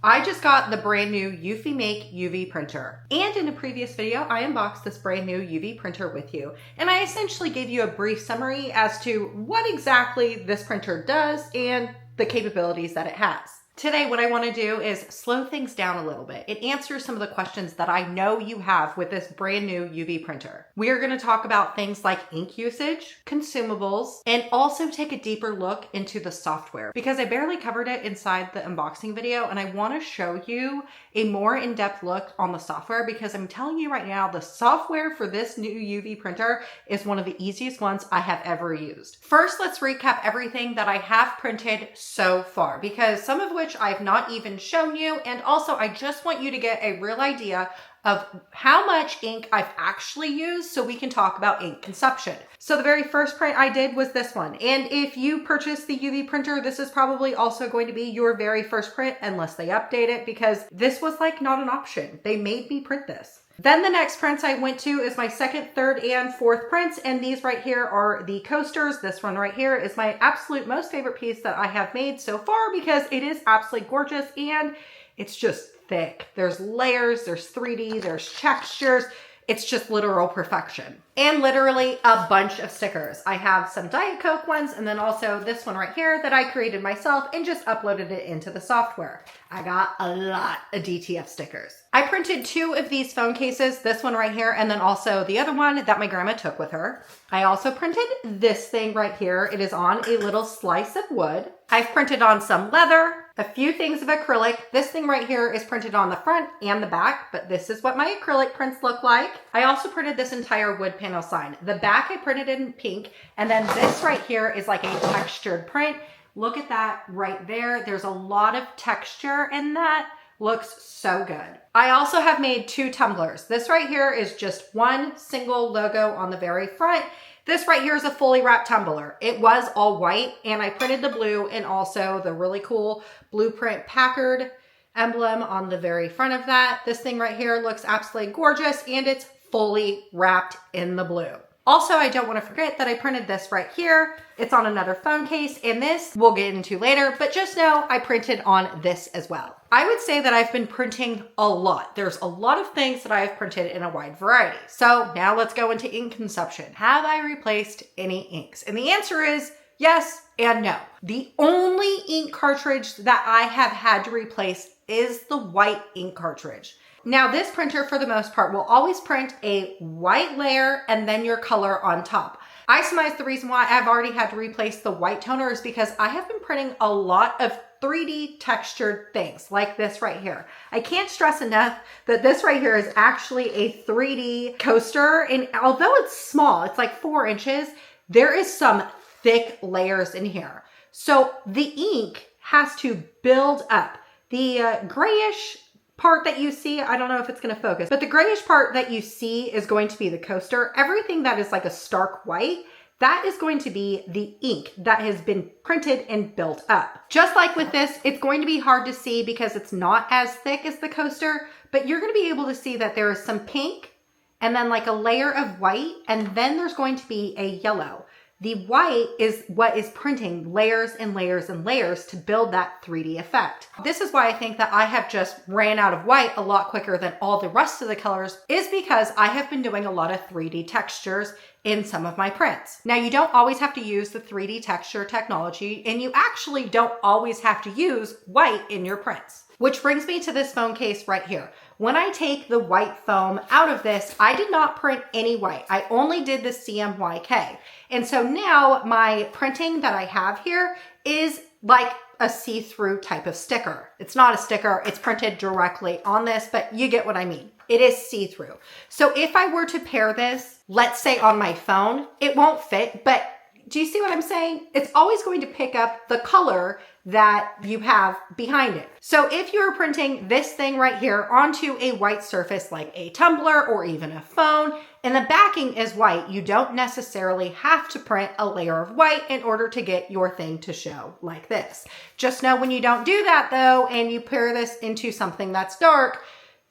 I just got the brand new EufyMake UV Printer. And in a previous video, I unboxed this brand new UV printer with you. And I essentially gave you a brief summary as to what exactly this printer does and the capabilities that it has. Today, what I want to do is slow things down a little bit. It answers some of the questions that I know you have with this brand new UV printer. We are going to talk about things like ink usage, consumables, and also take a deeper look into the software because I barely covered it inside the unboxing video, and I want to show you a more in-depth look on the software because I'm telling you right now, the software for this new UV printer is one of the easiest ones I have ever used. First, let's recap everything that I have printed so far because some of which I've not even shown you, and also I just want you to get a real idea of how much ink I've actually used so we can talk about ink consumption. So the very first print I did was this one, and if you purchase the UV printer, this is probably also going to be your very first print unless they update it because this was like not an option. They made me print this. Then the next prints I went to is my second, third, and fourth prints, and these right here are the coasters. This one right here is my absolute most favorite piece that I have made so far because it is absolutely gorgeous and it's just thick. There's layers, there's 3D, there's textures. It's just literal perfection. And literally a bunch of stickers. I have some Diet Coke ones and then also this one right here that I created myself and just uploaded it into the software. I got a lot of DTF stickers. I printed 2 of these phone cases, this one right here and then also the other one that my grandma took with her. I also printed this thing right here. It is on a little slice of wood. I've printed on some leather, a few things of acrylic. This thing right here is printed on the front and the back, but this is what my acrylic prints look like. I also printed this entire wood panel sign. The back I printed in pink, and then this right here is like a textured print. Look at that right there. There's a lot of texture in that. Looks so good. I also have made 2 tumblers. This right here is just one single logo on the very front. This right here is a fully wrapped tumbler. It was all white and I printed the blue and also the really cool Blueprint Packard emblem on the very front of that. This thing right here looks absolutely gorgeous and it's fully wrapped in the blue. Also, I don't want to forget that I printed this right here. It's on another phone case and this we'll get into later, but just know I printed on this as well. I would say that I've been printing a lot. There's a lot of things that I've printed in a wide variety. So now let's go into ink consumption. Have I replaced any inks? And the answer is yes and no. The only ink cartridge that I have had to replace is the white ink cartridge. Now this printer for the most part will always print a white layer and then your color on top. I surmise the reason why I've already had to replace the white toner is because I have been printing a lot of 3D textured things like this right here. I can't stress enough that this right here is actually a 3D coaster, and although it's small, it's like 4 inches, there is some thick layers in here. So the ink has to build up. The grayish part that you see, I don't know if it's going to focus, but the grayish part that you see is going to be the coaster. Everything that is like a stark white, that is going to be the ink that has been printed and built up. Just like with this, it's going to be hard to see because it's not as thick as the coaster, but you're going to be able to see that there is some pink and then like a layer of white, and then there's going to be a yellow. The white is what is printing layers and layers and layers to build that 3D effect. This is why I think that I have just ran out of white a lot quicker than all the rest of the colors is because I have been doing a lot of 3D textures in some of my prints. Now you don't always have to use the 3D texture technology and you actually don't always have to use white in your prints. Which brings me to this phone case right here. When I take the white foam out of this, I did not print any white. I only did the CMYK. And so now my printing that I have here is like a see-through type of sticker. It's not a sticker, it's printed directly on this, but you get what I mean. It is see-through. So if I were to pair this, let's say on my phone, it won't fit, but do you see what I'm saying? It's always going to pick up the color that you have behind it. So if you're printing this thing right here onto a white surface like a tumbler or even a phone, and the backing is white, you don't necessarily have to print a layer of white in order to get your thing to show like this. Just know when you don't do that though, and you pair this into something that's dark,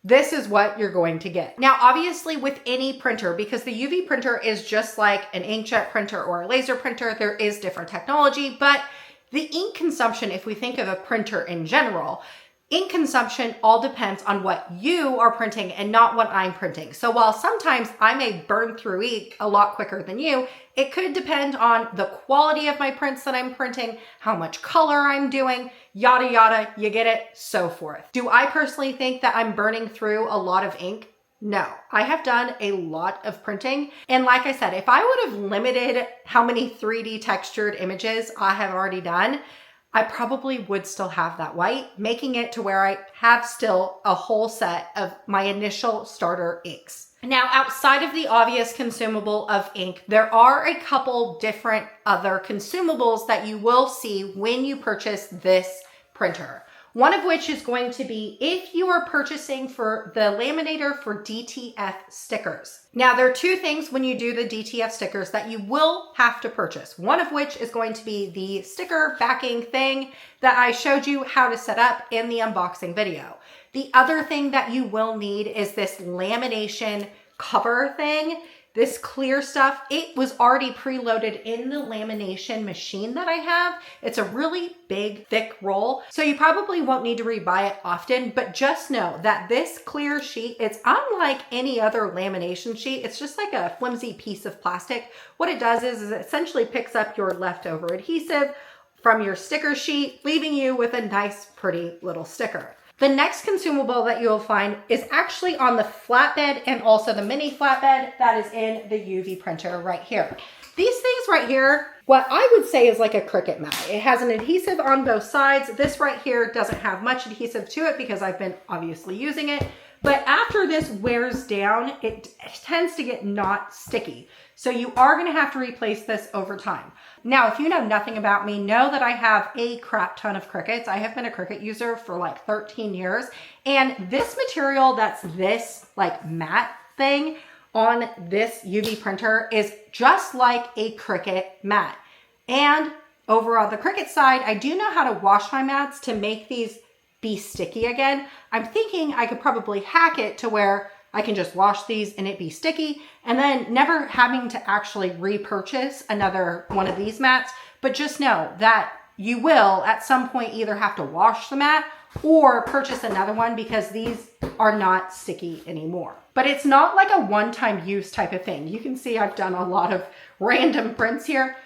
this is what you're going to get. Now, obviously with any printer, because the UV printer is just like an inkjet printer or a laser printer, there is different technology, but the ink consumption, if we think of a printer in general, Ink consumption all depends on what you are printing and not what I'm printing. So while sometimes I may burn through ink a lot quicker than you, it could depend on the quality of my prints that I'm printing, how much color I'm doing, yada yada, you get it, so forth. Do I personally think that I'm burning through a lot of ink? No, I have done a lot of printing. And like I said, if I would have limited how many 3D textured images I have already done, I probably would still have that white, making it to where I have still a whole set of my initial starter inks. Now, outside of the obvious consumable of ink, there are a couple different other consumables that you will see when you purchase this printer. One of which is going to be if you are purchasing for the laminator for DTF stickers. Now, there are two things when you do the DTF stickers that you will have to purchase. One of which is going to be the sticker backing thing that I showed you how to set up in the unboxing video. The other thing that you will need is this lamination cover thing. This clear stuff, it was already preloaded in the lamination machine that I have. It's a really big, thick roll, so you probably won't need to rebuy it often, but just know that this clear sheet, it's unlike any other lamination sheet. It's just like a flimsy piece of plastic. What it does is it essentially picks up your leftover adhesive from your sticker sheet, leaving you with a nice, pretty little sticker. The next consumable that you'll find is actually on the flatbed and also the mini flatbed that is in the UV printer right here. These things right here, what I would say is like a Cricut mat. It has an adhesive on both sides. This right here doesn't have much adhesive to it because I've been obviously using it. But after this wears down, it tends to get not sticky. So you are going to have to replace this over time. Now, if you know nothing about me, know that I have a crap ton of Cricuts. I have been a Cricut user for like 13 years. And this material that's this like matte thing on this UV printer is just like a Cricut mat. And over on the Cricut side, I do know how to wash my mats to make these be sticky again. I'm thinking I could probably hack it to where I can just wash these and it be sticky, and then never having to actually repurchase another one of these mats. But just know that you will at some point either have to wash the mat or purchase another one because these are not sticky anymore. But it's not like a one-time use type of thing. You can see I've done a lot of random prints here.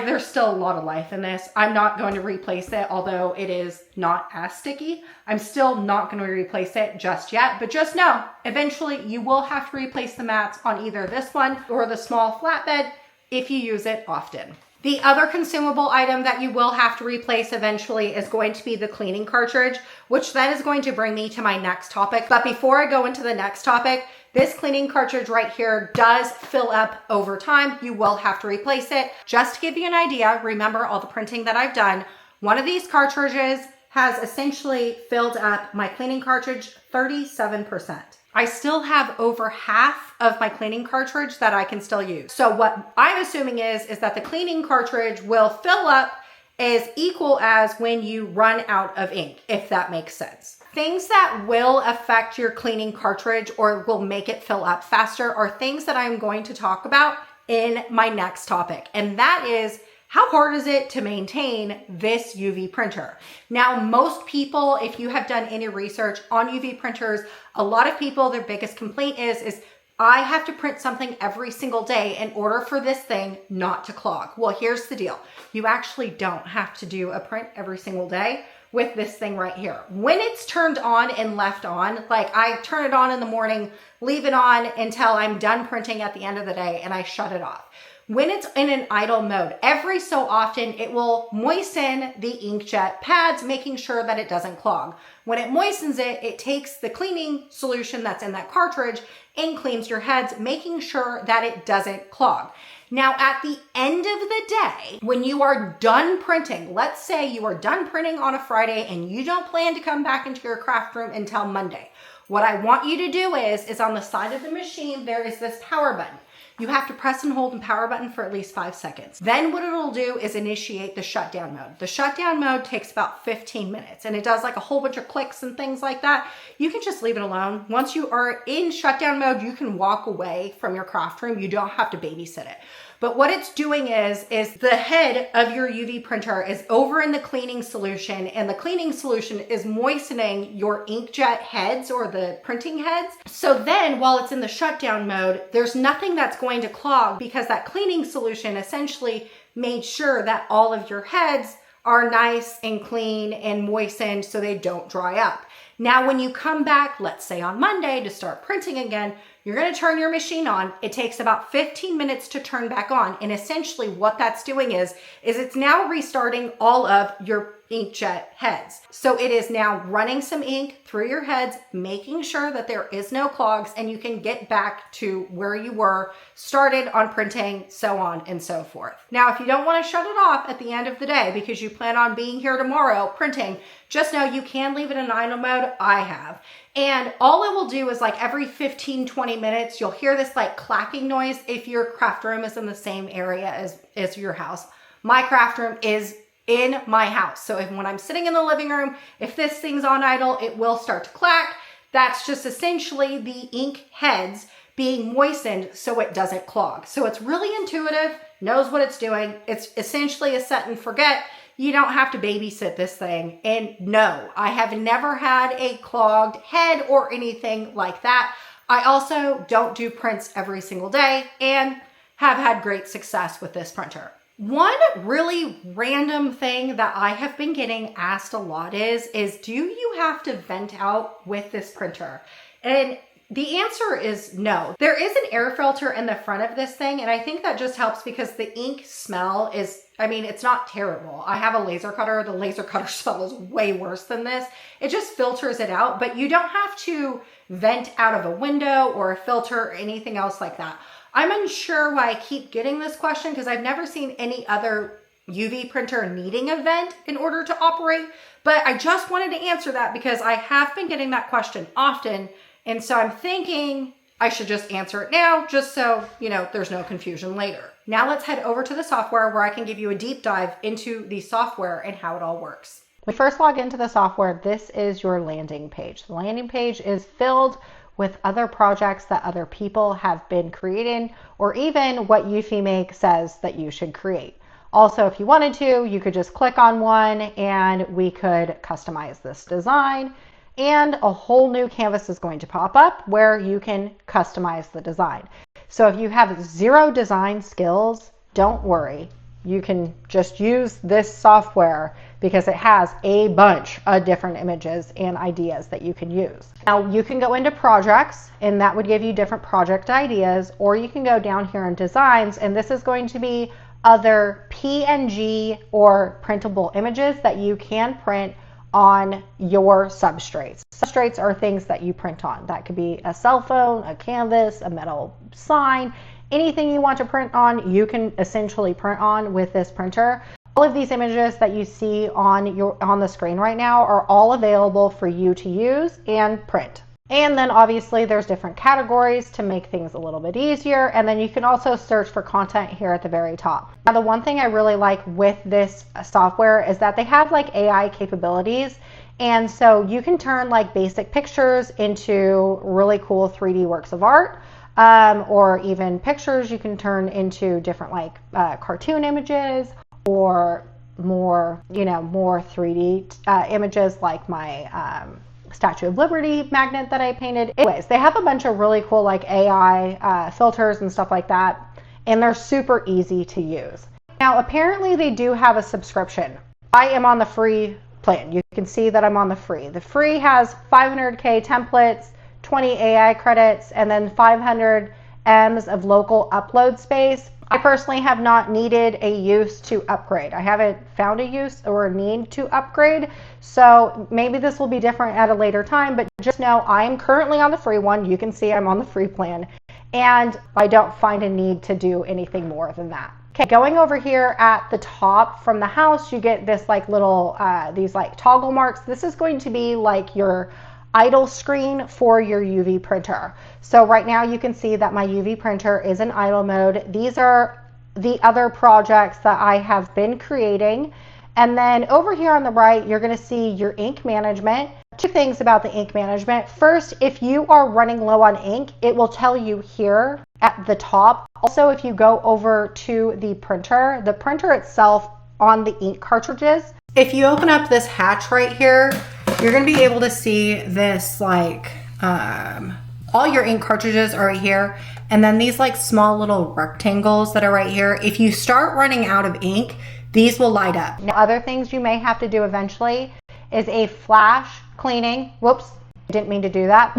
There's still a lot of life in this. I'm not going to replace it, although it is not as sticky. I'm still not going to replace it just yet, but just know, eventually you will have to replace the mats on either this one or the small flatbed if you use it often. The other consumable item that you will have to replace eventually is going to be the cleaning cartridge, which then is going to bring me to my next topic. But before I go into the next topic, this cleaning cartridge right here does fill up over time. You will have to replace it. Just to give you an idea, remember all the printing that I've done, one of these cartridges has essentially filled up my cleaning cartridge 37%. I still have over half of my cleaning cartridge that I can still use. So what I'm assuming is that the cleaning cartridge will fill up as equal as when you run out of ink, if that makes sense. Things that will affect your cleaning cartridge or will make it fill up faster are things that I'm going to talk about in my next topic. And that is, how hard is it to maintain this UV printer? Now, most people, if you have done any research on UV printers, a lot of people, their biggest complaint is I have to print something every single day in order for this thing not to clog. Well, here's the deal. You actually don't have to do a print every single day with this thing right here. When it's turned on and left on, like I turn it on in the morning, leave it on until I'm done printing at the end of the day, and I shut it off. When it's in an idle mode, every so often it will moisten the inkjet pads, making sure that it doesn't clog. When it moistens it, it takes the cleaning solution that's in that cartridge and cleans your heads, making sure that it doesn't clog. Now, at the end of the day, when you are done printing, let's say you are done printing on a Friday and you don't plan to come back into your craft room until Monday. What I want you to do is on the side of the machine, there is this power button. You have to press and hold the power button for at least 5 seconds. Then what it'll do is initiate the shutdown mode. The shutdown mode takes about 15 minutes and it does like a whole bunch of clicks and things like that. You can just leave it alone. Once you are in shutdown mode, you can walk away from your craft room. You don't have to babysit it. But what it's doing is the head of your UV printer is over in the cleaning solution, and the cleaning solution is moistening your inkjet heads or the printing heads. So then while it's in the shutdown mode, there's nothing that's going to clog because that cleaning solution essentially made sure that all of your heads are nice and clean and moistened so they don't dry up. Now, when you come back, let's say on Monday to start printing again, you're going to turn your machine on. It takes about 15 minutes to turn back on. And essentially what that's doing is it's now restarting all of your inkjet heads. So it is now running some ink through your heads, making sure that there is no clogs and you can get back to where you were started on printing, so on and so forth. Now, if you don't want to shut it off at the end of the day because you plan on being here tomorrow printing, just know you can leave it in idle mode. I have. And all it will do is like every 15, 20 minutes, you'll hear this like clacking noise if your craft room is in the same area as your house. My craft room is in my house. So when I'm sitting in the living room, if this thing's on idle, it will start to clack. That's just essentially the ink heads being moistened so it doesn't clog. So it's really intuitive, knows what it's doing. It's essentially a set and forget. You don't have to babysit this thing. And no, I have never had a clogged head or anything like that. I also don't do prints every single day and have had great success with this printer. One really random thing that I have been getting asked a lot is do you have to vent out with this printer? And the answer is no. There is an air filter in the front of this thing, and I think that just helps because the ink smell is, I mean, it's not terrible. I have a laser cutter. The laser cutter smell is way worse than this. It just filters it out, but you don't have to vent out of a window or a filter or anything else like that. I'm unsure why I keep getting this question because I've never seen any other UV printer needing a vent in order to operate, but I just wanted to answer that because I have been getting that question often. And so I'm thinking I should just answer it now just so, you know, there's no confusion later. Now let's head over to the software where I can give you a deep dive into the software and how it all works. When you first log into the software, this is your landing page. The landing page is filled with other projects that other people have been creating or even what EufyMake says that you should create. Also, if you wanted to, you could just click on one and we could customize this design. And a whole new canvas is going to pop up where you can customize the design. So if you have zero design skills, don't worry. You can just use this software because it has a bunch of different images and ideas that you can use. Now you can go into projects and that would give you different project ideas, or you can go down here in designs and this is going to be other PNG or printable images that you can print on your substrates. Substrates are things that you print on. That could be a cell phone, a canvas, a metal sign, anything you want to print on, you can essentially print on with this printer. All of these images that you see on the screen right now are all available for you to use and print. And then obviously there's different categories to make things a little bit easier. And then you can also search for content here at the very top. Now, the one thing I really like with this software is that they have like AI capabilities. And so you can turn like basic pictures into really cool 3D works of art, or even pictures you can turn into different like cartoon images or more, you know, more 3D images like my Statue of Liberty magnet that I painted. Anyways, they have a bunch of really cool like AI filters and stuff like that, and they're super easy to use. Now, apparently they do have a subscription. I am on the free plan. You can see that I'm on the free. The free has 500K templates, 20 AI credits, and then 500 M's of local upload space. I personally have not needed a use to upgrade. I haven't found a use or a need to upgrade, so maybe this will be different at a later time, but just know I am currently on the free one. You can see I'm on the free plan, and I don't find a need to do anything more than that. Okay, going over here at the top from the house, you get this like little, these like toggle marks. This is going to be like your idle screen for your UV printer. So right now you can see that my UV printer is in idle mode. These are the other projects that I have been creating. And then over here on the right, you're going to see your ink management. Two things about the ink management. First, if you are running low on ink, it will tell you here at the top Also, if you go over to the printer itself on the ink cartridges, if you open up this hatch right here, you're going to be able to see this like all your ink cartridges are right here, and then these like small little rectangles that are right here. If you start running out of ink, these will light up. Now, other things you may have to do eventually is a flash cleaning. Whoops, I didn't mean to do that,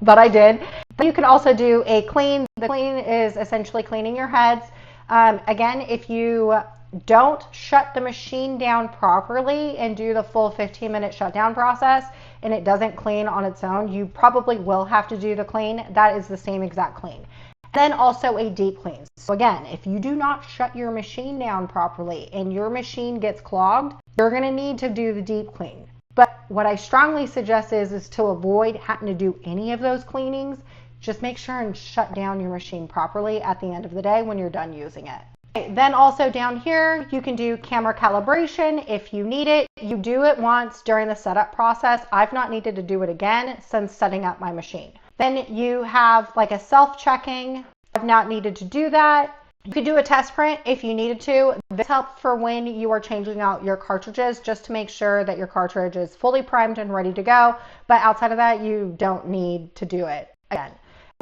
but I did. You can also do a clean. The clean is essentially cleaning your heads. Again, if you don't shut the machine down properly and do the full 15-minute shutdown process and it doesn't clean on its own, you probably will have to do the clean. That is the same exact clean. And then also a deep clean. So again, if you do not shut your machine down properly and your machine gets clogged, you're going to need to do the deep clean. But what I strongly suggest is to avoid having to do any of those cleanings. Just make sure and shut down your machine properly at the end of the day when you're done using it. Then also down here, you can do camera calibration if you need it. You do it once during the setup process. I've not needed to do it again since setting up my machine. Then you have like a self-checking. I've not needed to do that. You could do a test print if you needed to. This helps for when you are changing out your cartridges, just to make sure that your cartridge is fully primed and ready to go. But outside of that, you don't need to do it again.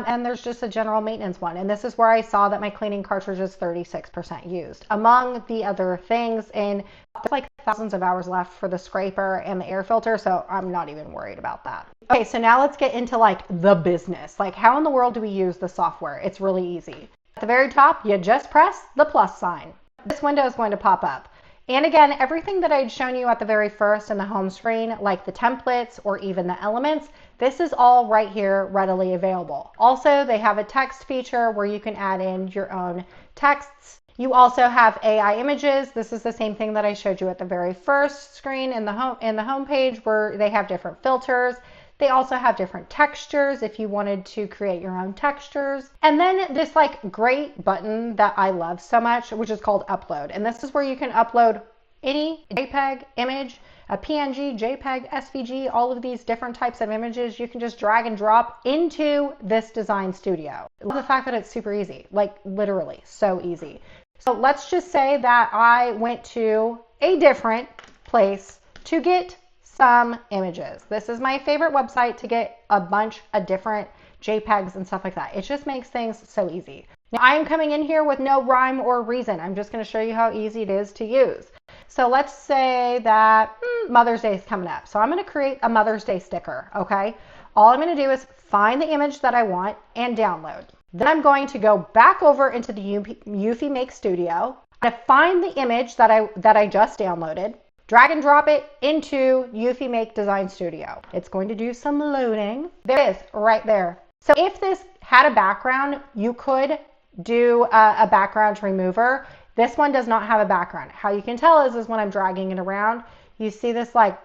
And there's just a general maintenance one. And this is where I saw that my cleaning cartridge is 36% used. Among the other things, and there's like thousands of hours left for the scraper and the air filter, so I'm not even worried about that. Okay, so now let's get into like the business. Like, how in the world do we use the software? It's really easy. At the very top, you just press the plus sign. This window is going to pop up. And again, everything that I'd shown you at the very first in the home screen, like the templates or even the elements, this is all right here readily available. Also, they have a text feature where you can add in your own texts. You also have AI images. This is the same thing that I showed you at the very first screen in the home page, where they have different filters. They also have different textures if you wanted to create your own textures. And then this like great button that I love so much, which is called upload. And this is where you can upload any JPEG image, a PNG, JPEG, SVG, all of these different types of images. You can just drag and drop into this design studio. I love the fact that it's super easy, like literally so easy. So let's just say that I went to a different place to get some images. This is my favorite website to get a bunch of different JPEGs and stuff like that. It just makes things so easy. Now I'm coming in here with no rhyme or reason. I'm just going to show you how easy it is to use. So let's say that Mother's Day is coming up. So I'm going to create a Mother's Day sticker. Okay. All I'm going to do is find the image that I want and download. Then I'm going to go back over into the Eufy Make Studio and find the image that I just downloaded. Drag and drop it into Eufy Make Design Studio. It's going to do some loading. There it is, right there. So if this had a background, you could do a background remover. This one does not have a background. How you can tell is when I'm dragging it around, you see this like,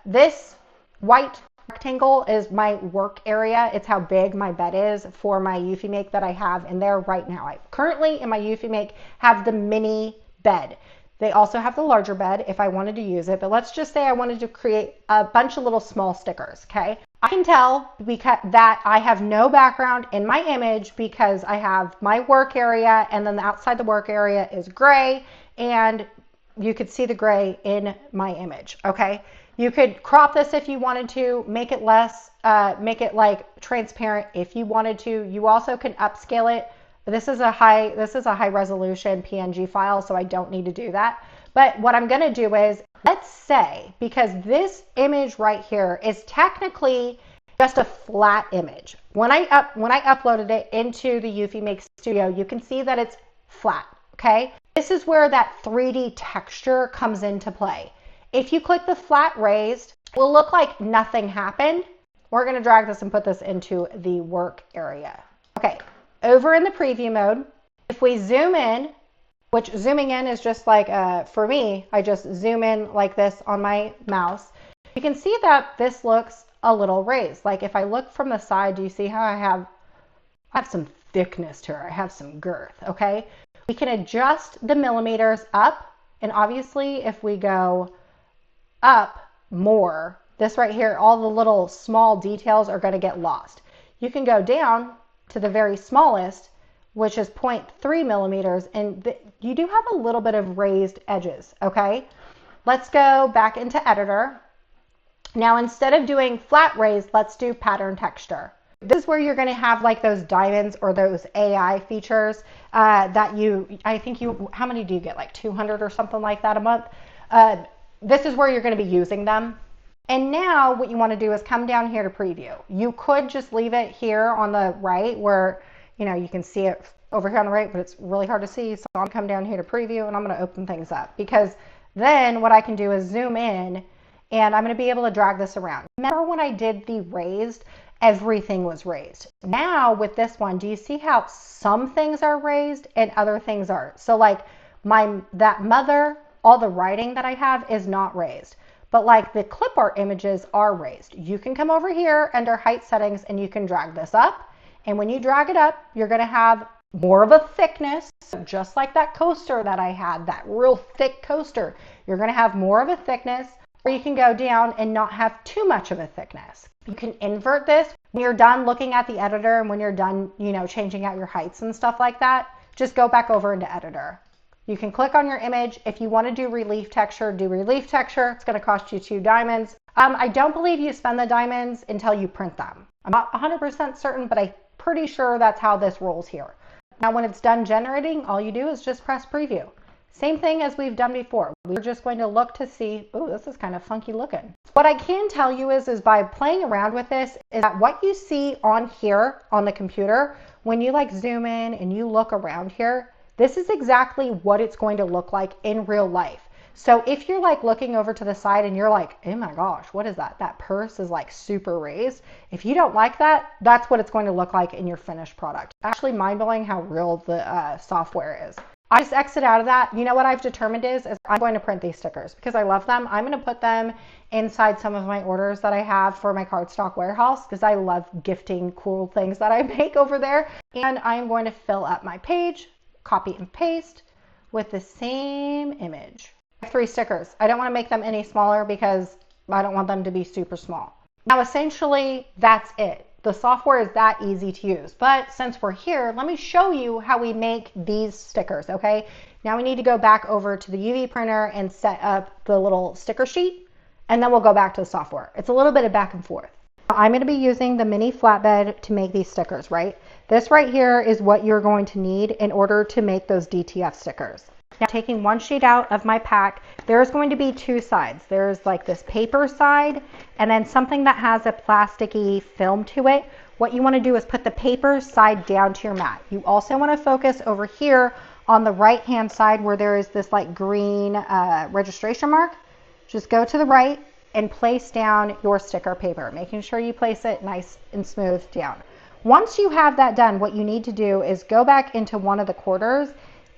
this white rectangle is my work area. It's how big my bed is for my Eufy Make that I have in there right now. I currently in my Eufy Make have the mini bed. They also have the larger bed if I wanted to use it, but let's just say I wanted to create a bunch of little small stickers, okay? I can tell that I have no background in my image because I have my work area, and then the outside the work area is gray, and you could see the gray in my image, okay? You could crop this if you wanted to, make it less, make it like transparent if you wanted to. You also can upscale it. This is a high resolution PNG file, so I don't need to do that. But what I'm going to do is, let's say, because this image right here is technically just a flat image. When I uploaded it into the Eufy Make Studio, you can see that it's flat, okay? This is where that 3D texture comes into play. If you click the flat raised, it will look like nothing happened. We're going to drag this and put this into the work area. Okay. Over in the preview mode, if we zoom in, which zooming in is just like, for me, I just zoom in like this on my mouse, you can see that this looks a little raised. Like if I look from the side, do you see how I have some thickness to it? I have some girth, okay? We can adjust the millimeters up, and obviously if we go up more, this right here, all the little small details are going to get lost. You can go down to the very smallest, which is 0.3 millimeters, and you do have a little bit of raised edges, okay? Let's go back into editor. Now, instead of doing flat raised, let's do pattern texture. This is where you're going to have like those diamonds or those AI features that how many do you get? Like 200 or something like that a month. This is where you're going to be using them. And now what you want to do is come down here to preview. You could just leave it here on the right where, you know, you can see it over here on the right, but it's really hard to see. So I'm going to come down here to preview and I'm going to open things up, because then what I can do is zoom in and I'm going to be able to drag this around. Remember when I did the raised, everything was raised. Now with this one, do you see how some things are raised and other things aren't? So like that mother, all the writing that I have is not raised, but like the clip art images are raised. You can come over here under height settings and you can drag this up. And when you drag it up, you're going to have more of a thickness, just like that coaster that I had, that real thick coaster. You're going to have more of a thickness, or you can go down and not have too much of a thickness. You can invert this when you're done looking at the editor, and when you're done, you know, changing out your heights and stuff like that, just go back over into editor. You can click on your image. If you want to do relief texture, do relief texture. It's going to cost you 2 diamonds. I don't believe you spend the diamonds until you print them. I'm not 100% certain, but I'm pretty sure that's how this rolls here. Now, when it's done generating, all you do is just press preview. Same thing as we've done before. We're just going to look to see, oh, this is kind of funky looking. What I can tell you is by playing around with this, is that what you see on here on the computer, when you like zoom in and you look around here, this is exactly what it's going to look like in real life. So if you're like looking over to the side and you're like, oh my gosh, what is that? That purse is like super raised. If you don't like that, that's what it's going to look like in your finished product. Actually mind-blowing how real the software is. I just exit out of that. You know what I've determined is I'm going to print these stickers because I love them. I'm going to put them inside some of my orders that I have for my cardstock warehouse because I love gifting cool things that I make over there. And I'm going to fill up my page, copy and paste with the same image. I have 3 stickers. I don't want to make them any smaller because I don't want them to be super small. Now, essentially, that's it. The software is that easy to use. But since we're here, let me show you how we make these stickers, okay? Now we need to go back over to the UV printer and set up the little sticker sheet, and then we'll go back to the software. It's a little bit of back and forth. I'm going to be using the mini flatbed to make these stickers, right? This right here is what you're going to need in order to make those DTF stickers. Now, taking one sheet out of my pack, there's going to be 2 sides. There's like this paper side and then something that has a plasticky film to it. What you want to do is put the paper side down to your mat. You also want to focus over here on the right hand side where there is this like green registration mark. Just go to the right and place down your sticker paper, making sure you place it nice and smooth down. Once you have that done, what you need to do is go back into one of the quarters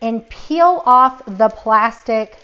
and peel off the plastic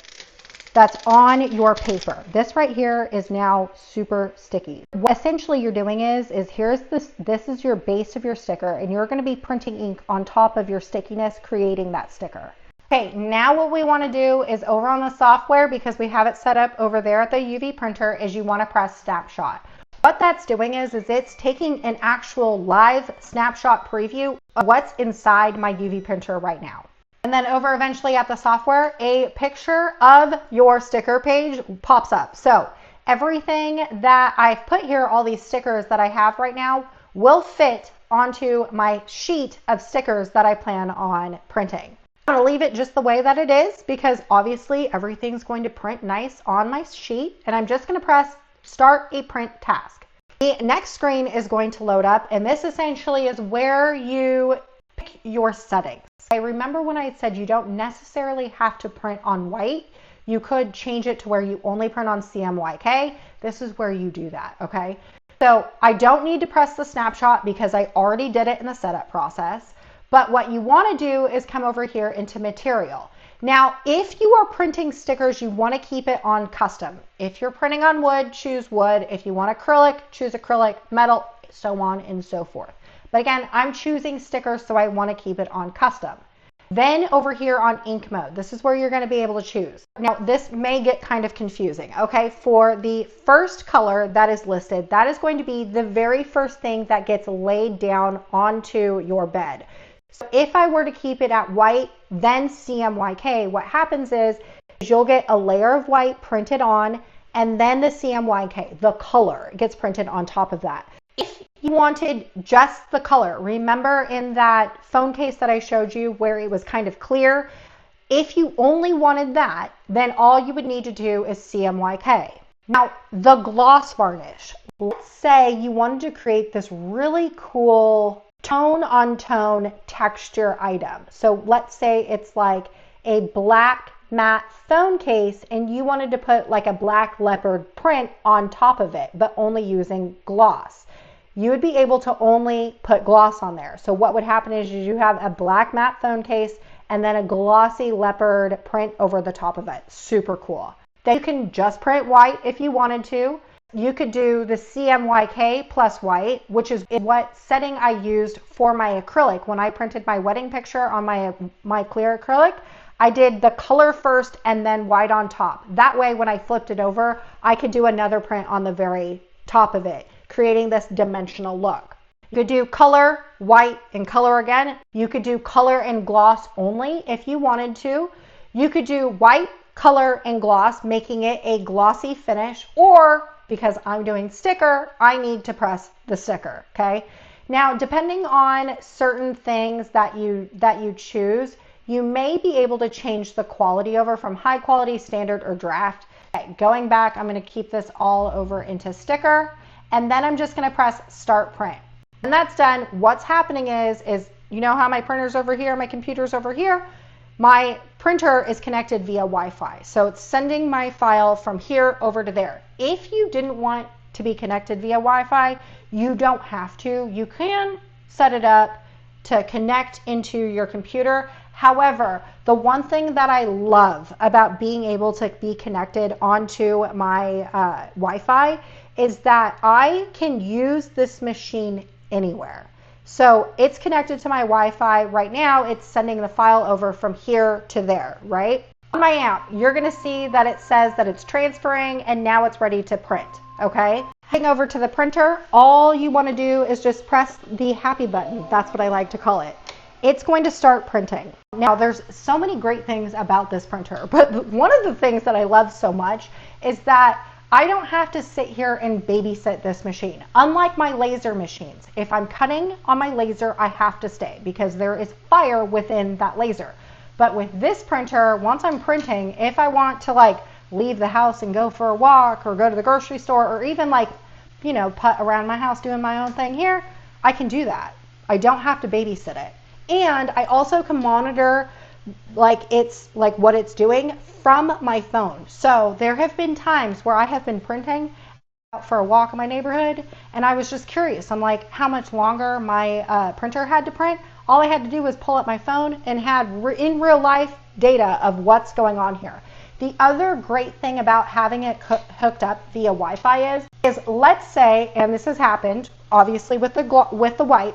that's on your paper. This right here is now super sticky. What essentially you're doing is this is your base of your sticker, and you're going to be printing ink on top of your stickiness, creating that sticker. Okay, now what we want to do is over on the software, because we have it set up over there at the UV printer, is you want to press snapshot. What that's doing is it's taking an actual live snapshot preview of what's inside my UV printer right now. And then over eventually at the software, a picture of your sticker page pops up. So everything that I've put here, all these stickers that I have right now, will fit onto my sheet of stickers that I plan on printing. I'm going to leave it just the way that it is because obviously everything's going to print nice on my sheet. And I'm just going to press start a print task. The next screen is going to load up, and this essentially is where you pick your settings. I remember when I said you don't necessarily have to print on white. You could change it to where you only print on CMYK. This is where you do that, okay? So I don't need to press the snapshot because I already did it in the setup process. But what you want to do is come over here into material. Now, if you are printing stickers, you want to keep it on custom. If you're printing on wood, choose wood. If you want acrylic, choose acrylic, metal, so on and so forth. But again, I'm choosing stickers, so I want to keep it on custom. Then over here on ink mode, this is where you're going to be able to choose. Now, this may get kind of confusing, okay? For the first color that is listed, that is going to be the very first thing that gets laid down onto your bed. So if I were to keep it at white, then CMYK, what happens is you'll get a layer of white printed on, and then the CMYK, the color, gets printed on top of that. If you wanted just the color, remember in that phone case that I showed you where it was kind of clear? If you only wanted that, then all you would need to do is CMYK. Now, the gloss varnish. Let's say you wanted to create this really cool tone-on-tone texture item. So let's say it's like a black matte phone case and you wanted to put like a black leopard print on top of it, but only using gloss. You would be able to only put gloss on there. So what would happen is you have a black matte phone case and then a glossy leopard print over the top of it. Super cool. Then you can just print white if you wanted to. You could do the CMYK plus white, which is what setting I used for my acrylic. When I printed my wedding picture on my clear acrylic, I did the color first and then white on top. That way, when I flipped it over, I could do another print on the very top of it, creating this dimensional look. You could do color, white, and color again. You could do color and gloss only if you wanted to. You could do white, color, and gloss, making it a glossy finish, or because I'm doing sticker, I need to press the sticker, okay? Now, depending on certain things that you choose, you may be able to change the quality over from high quality, standard, or draft. Okay, going back, I'm gonna keep this all over into sticker, and then I'm just gonna press start print. When that's done, what's happening is you know how my printer's over here, my computer's over here? My printer is connected via Wi-Fi. So it's sending my file from here over to there. If you didn't want to be connected via Wi-Fi, you don't have to. You can set it up to connect into your computer. However, the one thing that I love about being able to be connected onto my Wi-Fi is that I can use this machine anywhere. So it's connected to my Wi-Fi right now. It's sending the file over from here to there, right? On my app, you're gonna see that it says that it's transferring and now it's ready to print, okay? Heading over to the printer, all you wanna do is just press the happy button. That's what I like to call it. It's going to start printing. Now, there's so many great things about this printer, but one of the things that I love so much is that I don't have to sit here and babysit this machine. Unlike my laser machines, if I'm cutting on my laser, I have to stay because there is fire within that laser. But with this printer, once I'm printing, if I want to like leave the house and go for a walk or go to the grocery store or even like, you know, putt around my house doing my own thing here, I can do that. I don't have to babysit it. And I also can monitor like what it's doing from my phone. So there have been times where I have been printing out for a walk in my neighborhood and I was just curious. I'm like, how much longer my printer had to print. All I had to do was pull up my phone and had in real life data of what's going on here. The other great thing about having it hooked up via Wi-Fi is let's say, and this has happened obviously with the white,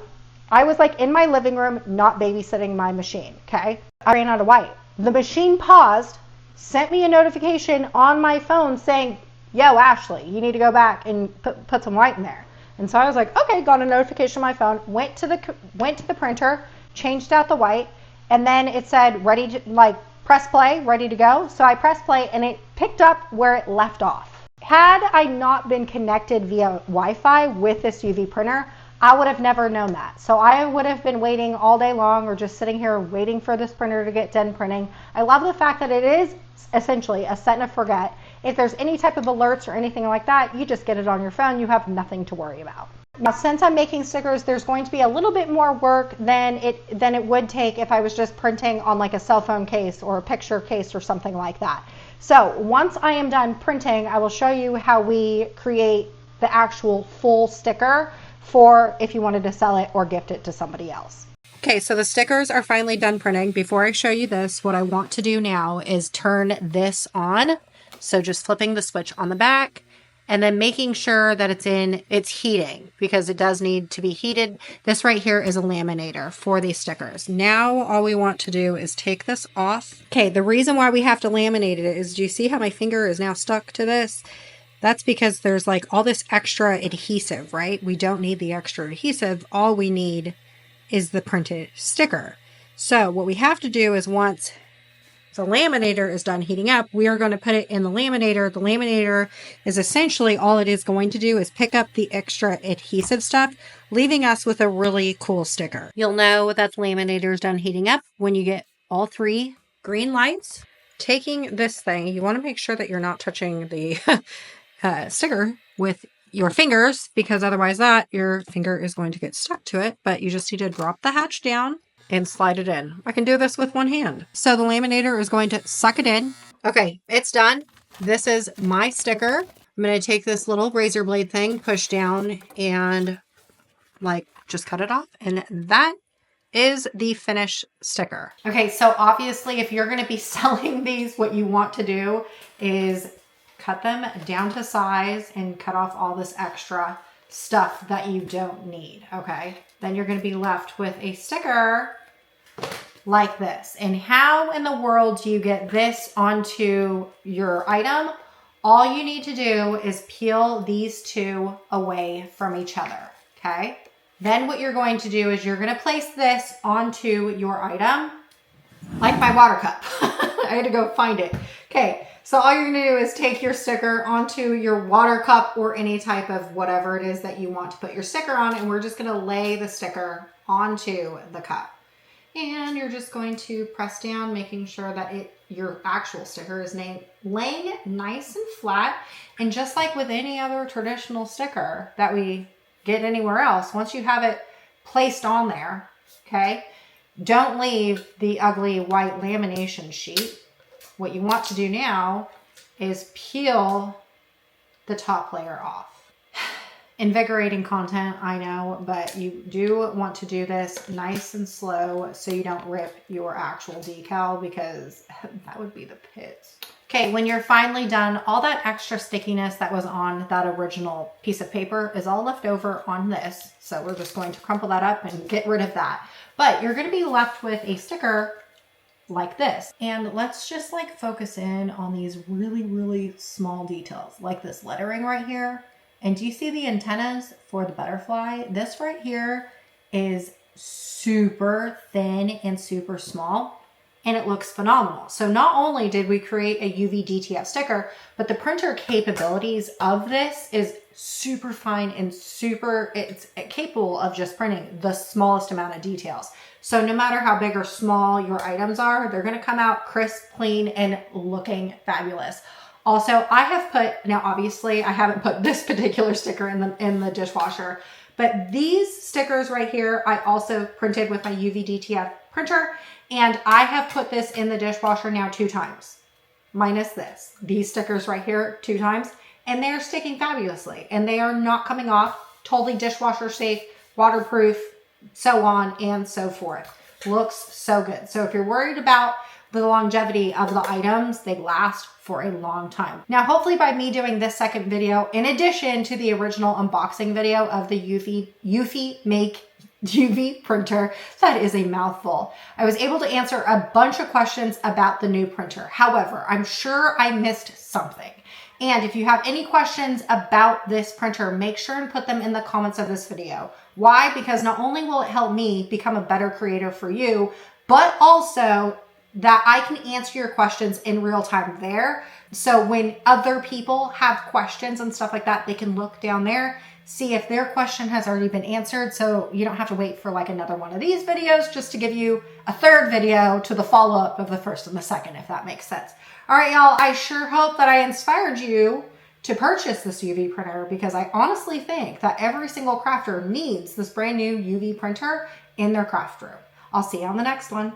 I was like in my living room not babysitting my machine, okay? I ran out of white. The machine paused, sent me a notification on my phone saying, yo, Ashley, you need to go back and put some white in there. And so I was like, okay, got a notification on my phone, went to the printer, changed out the white, and then it said ready to, like, press play, ready to go. So I pressed play and it picked up where it left off. Had I not been connected via Wi-Fi with this UV printer, I would have never known that. So I would have been waiting all day long or just sitting here waiting for this printer to get done printing. I love the fact that it is essentially a set and a forget. If there's any type of alerts or anything like that, you just get it on your phone. You have nothing to worry about. Now, since I'm making stickers, there's going to be a little bit more work than it would take if I was just printing on like a cell phone case or a picture case or something like that. So once I am done printing, I will show you how we create the actual full sticker for if you wanted to sell it or gift it to somebody else. Okay, so the stickers are finally done printing. Before I show you this, what I want to do now is turn this on. So just flipping the switch on the back and then making sure that it's heating because it does need to be heated. This right here is a laminator for these stickers. Now all we want to do is take this off. Okay, the reason why we have to laminate it is, do you see how my finger is now stuck to this? That's because there's like all this extra adhesive, right? We don't need the extra adhesive. All we need is the printed sticker. So what we have to do is once the laminator is done heating up, we are going to put it in the laminator. The laminator is essentially all it is going to do is pick up the extra adhesive stuff, leaving us with a really cool sticker. You'll know that the laminator is done heating up when you get all 3 green lights. Taking this thing, you want to make sure that you're not touching the sticker with your fingers, because otherwise your finger is going to get stuck to it. But you just need to drop the hatch down and slide it in. I can do this with one hand. So the laminator is going to suck it in. Okay, it's done. This is my sticker. I'm going to take this little razor blade thing, push down, and just cut it off. And that is the finished sticker. Okay, so obviously if you're going to be selling these, what you want to do is cut them down to size and cut off all this extra stuff that you don't need, okay? Then you're going to be left with a sticker like this. And how in the world do you get this onto your item? All you need to do is peel these 2 away from each other, okay? Then what you're going to do is you're going to place this onto your item, like my water cup. I had to go find it. Okay, so all you're going to do is take your sticker onto your water cup or any type of whatever it is that you want to put your sticker on, and we're just going to lay the sticker onto the cup. And you're just going to press down, making sure that your actual sticker is laying nice and flat. And just like with any other traditional sticker that we get anywhere else, once you have it placed on there, okay, don't leave the ugly white lamination sheet. What you want to do now is peel the top layer off. Invigorating content, I know, but you do want to do this nice and slow so you don't rip your actual decal, because that would be the pits. Okay, when you're finally done, all that extra stickiness that was on that original piece of paper is all left over on this. So we're just going to crumple that up and get rid of that. But you're going to be left with a sticker like this. And let's just focus in on these really, really small details, like this lettering right here. And do you see the antennas for the butterfly? This right here is super thin and super small, and it looks phenomenal. So not only did we create a UV DTF sticker, but the printer capabilities of this is super fine and it's capable of just printing the smallest amount of details. So no matter how big or small your items are, they're gonna come out crisp, clean, and looking fabulous. Also, I have put, now obviously I haven't put this particular sticker in the dishwasher, but these stickers right here, I also printed with my UV DTF printer, and I have put this in the dishwasher now 2 times, minus this. These stickers right here 2 times, and they're sticking fabulously, and they are not coming off, totally dishwasher safe, waterproof, so on and so forth. Looks so good. So if you're worried about the longevity of the items, they last for a long time. Now, hopefully by me doing this second video, in addition to the original unboxing video of the Eufy Make UV Printer, that is a mouthful, I was able to answer a bunch of questions about the new printer. However, I'm sure I missed something. And if you have any questions about this printer, make sure and put them in the comments of this video. Why? Because not only will it help me become a better creator for you, but also that I can answer your questions in real time there. So when other people have questions and stuff like that, they can look down there, see if their question has already been answered. So you don't have to wait for another one of these videos just to give you a third video to the follow-up of the first and the second, if that makes sense. All right, y'all, I sure hope that I inspired you to purchase this UV printer, because I honestly think that every single crafter needs this brand new UV printer in their craft room. I'll see you on the next one.